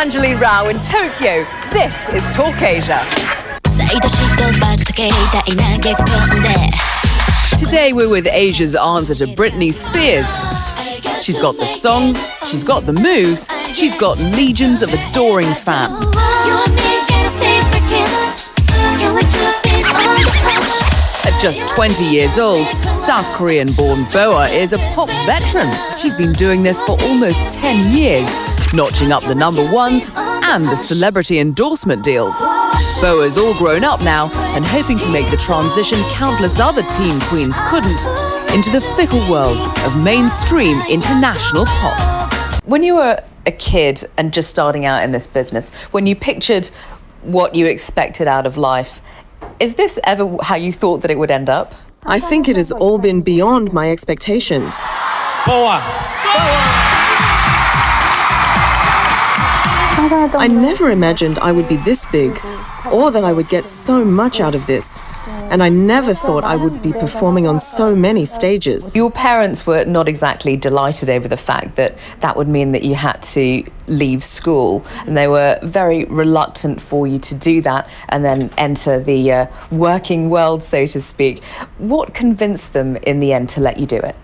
Anjali Rao in Tokyo. This is Talk Asia. Today we're with Asia's answer to Britney Spears. She's got the songs, she's got the moves, she's got legions of adoring fans. At just 20 years old, South Korean-born BoA is a pop veteran. She's been doing this for almost 10 years, notching up the number ones and the celebrity endorsement deals. BoA's all grown up now and hoping to make the transition countless other teen queens couldn't into the fickle world of mainstream international pop. When you were a kid and just starting out in this business, when you pictured what you expected out of life, is this ever how you thought that it would end up? I think it has all been beyond my expectations. BoA. I never imagined I would be this big, or that I would get so much out of this. And I never thought I would be performing on so many stages. Your parents were not exactly delighted over the fact that that would mean that you had to leave school, and they were very reluctant for you to do that and then enter the working world, so to speak. What convinced them in the end to let you do it?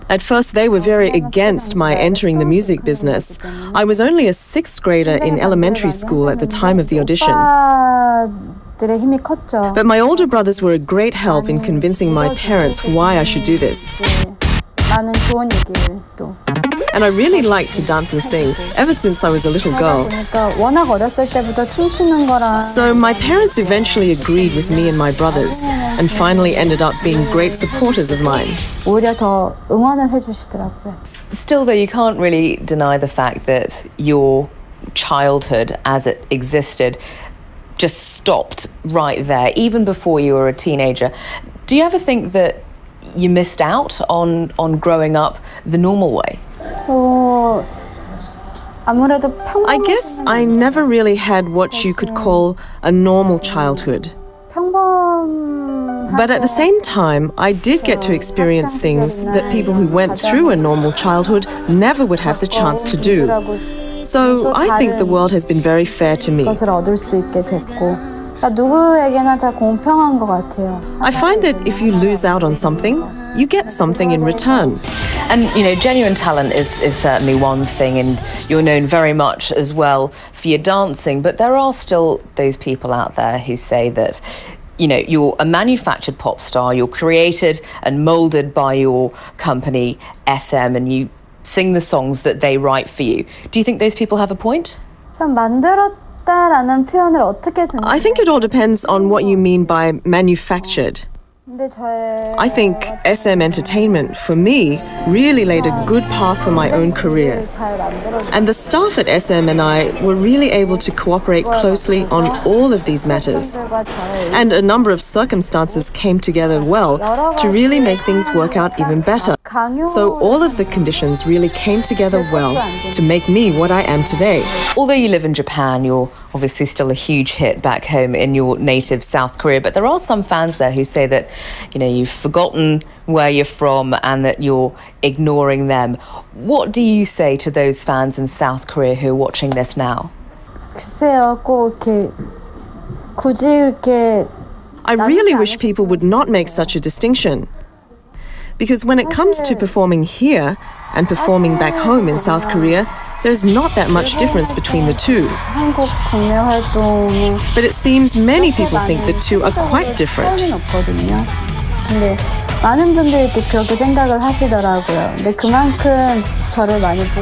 At first, they were very against my entering the music business. I was only a 6th grader in elementary school at the time of the audition. But my older brothers were a great help in convincing my parents why I should do this. And I really liked to dance and sing ever since I was a little girl. So my parents eventually agreed with me and my brothers and finally ended up being great supporters of mine. Still, though, you can't really deny the fact that your childhood as it existed just stopped right there, even before you were a teenager. Do you ever think that you missed out on growing up the normal way? I guess I never really had what you could call a normal childhood. But at the same time, I did get to experience things that people who went through a normal childhood never would have the chance to do. So I think the world has been very fair to me. I find that if you lose out on something, you get something in return. And, you know, genuine talent is certainly one thing, and you're known very much as well for your dancing, but there are still those people out there who say that, you know, you're a manufactured pop star, you're created and moulded by your company, SM, and you sing the songs that they write for you. Do you think those people have a point? I think it all depends on what you mean by manufactured. I think SM Entertainment, for me, really laid a good path for my own career. And the staff at SM and I were really able to cooperate closely on all of these matters. And a number of circumstances came together well to really make things work out even better. So all of the conditions really came together well to make me what I am today. Although you live in Japan, you're obviously still a huge hit back home in your native South Korea, but there are some fans there who say that, you know, you've forgotten where you're from and that you're ignoring them. What do you say to those fans in South Korea who are watching this now? I really wish people would not make such a distinction. Because when it comes to performing here and performing back home in South Korea, there's not that much difference between the two. But it seems many people think the two are quite different.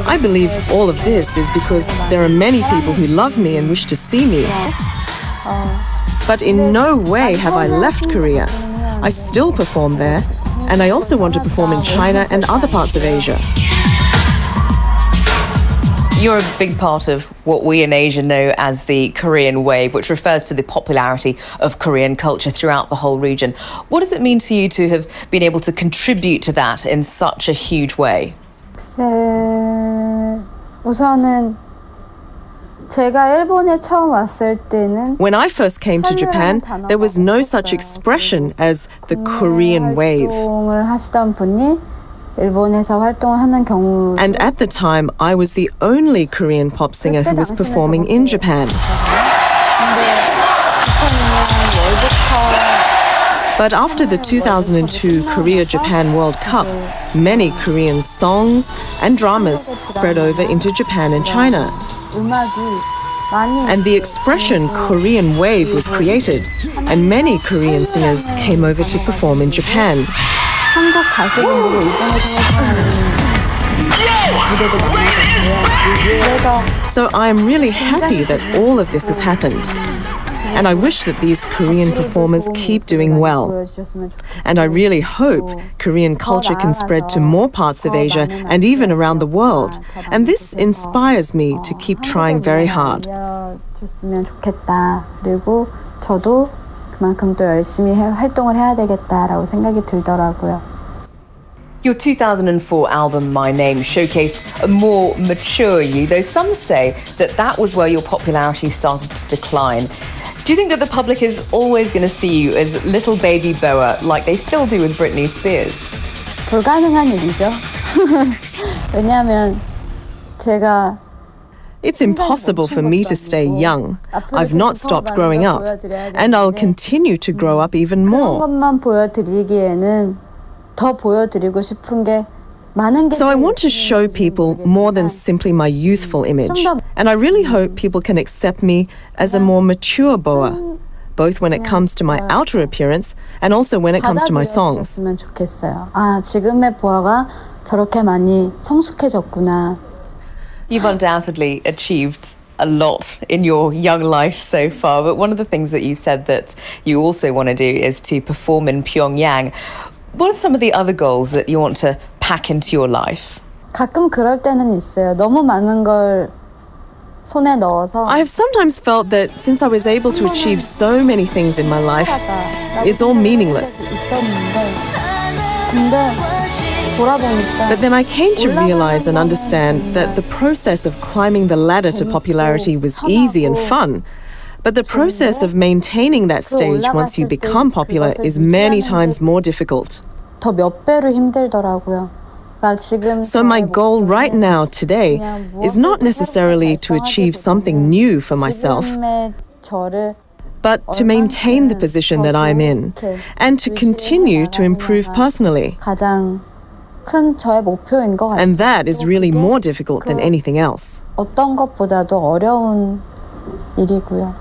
I believe all of this is because there are many people who love me and wish to see me. But in no way have I left Korea. I still perform there, and I also want to perform in China and other parts of Asia. You're a big part of what we in Asia know as the Korean wave, which refers to the popularity of Korean culture throughout the whole region. What does it mean to you to have been able to contribute to that in such a huge way? When I first came to Japan, there was no such expression as the Korean wave. 일본에서 활동을 하는 경우. And at the time, I was the only Korean pop singer who was performing in Japan. But after the 2002 Korea-Japan World Cup, many Korean songs and dramas spread over into Japan and China. And the expression Korean wave was created, and many Korean singers came over to perform in Japan. 한국 가수분들이 일본에서 활동하는 무대도 많아졌고요. So I am really happy that all of this has happened. And I wish that these Korean performers keep doing well. And I really hope Korean culture can spread to more parts of Asia and even around the world. And this inspires me to keep trying very hard. 줬으면 좋겠다. 그리고 저도 그만큼 또 열심히 활동을 해야 되겠다라고 생각이 들더라고요. Your 2004 album, My Name, showcased a more mature you, though some say that that was where your popularity started to decline. Do you think that the public is always going to see you as little baby BoA, like they still do with Britney Spears? 불가능한 일이죠. 왜냐하면 제가 It's impossible for me to stay young. I've not stopped growing up, and I'll continue to grow up even more. 그런 것만 보여드리기에는 더 보여드리고 싶은 게 많은 게. So I want to show people more than simply my youthful image. And I really hope people can accept me as a more mature BoA, both when it comes to my outer appearance and also when it comes to my songs. 받아들여주셨으면 좋겠어요. 아, 지금의 보아가 저렇게 많이 성숙해졌구나. You've undoubtedly achieved a lot in your young life so far, but one of the things that you said that you also want to do is to perform in Pyongyang. What are some of the other goals that you want to pack into your life? 가끔 그럴 때는 있어요. 너무 많은 걸 손에 넣어서. I have sometimes felt that since I was able to achieve so many things in my life, it's all meaningless. But then I came to realize and understand that the process of climbing the ladder to popularity was easy and fun. But the process of maintaining that stage once you become popular is many times more difficult. 더 몇 배로 힘들더라고요. So my goal right now, today, is not necessarily to achieve something new for myself, but to maintain the position that I'm in and to continue to improve personally. 가장 큰 저의 목표인 것 같아요. And that is really more difficult than anything else. 어떤 것보다도 어려운 일이고요.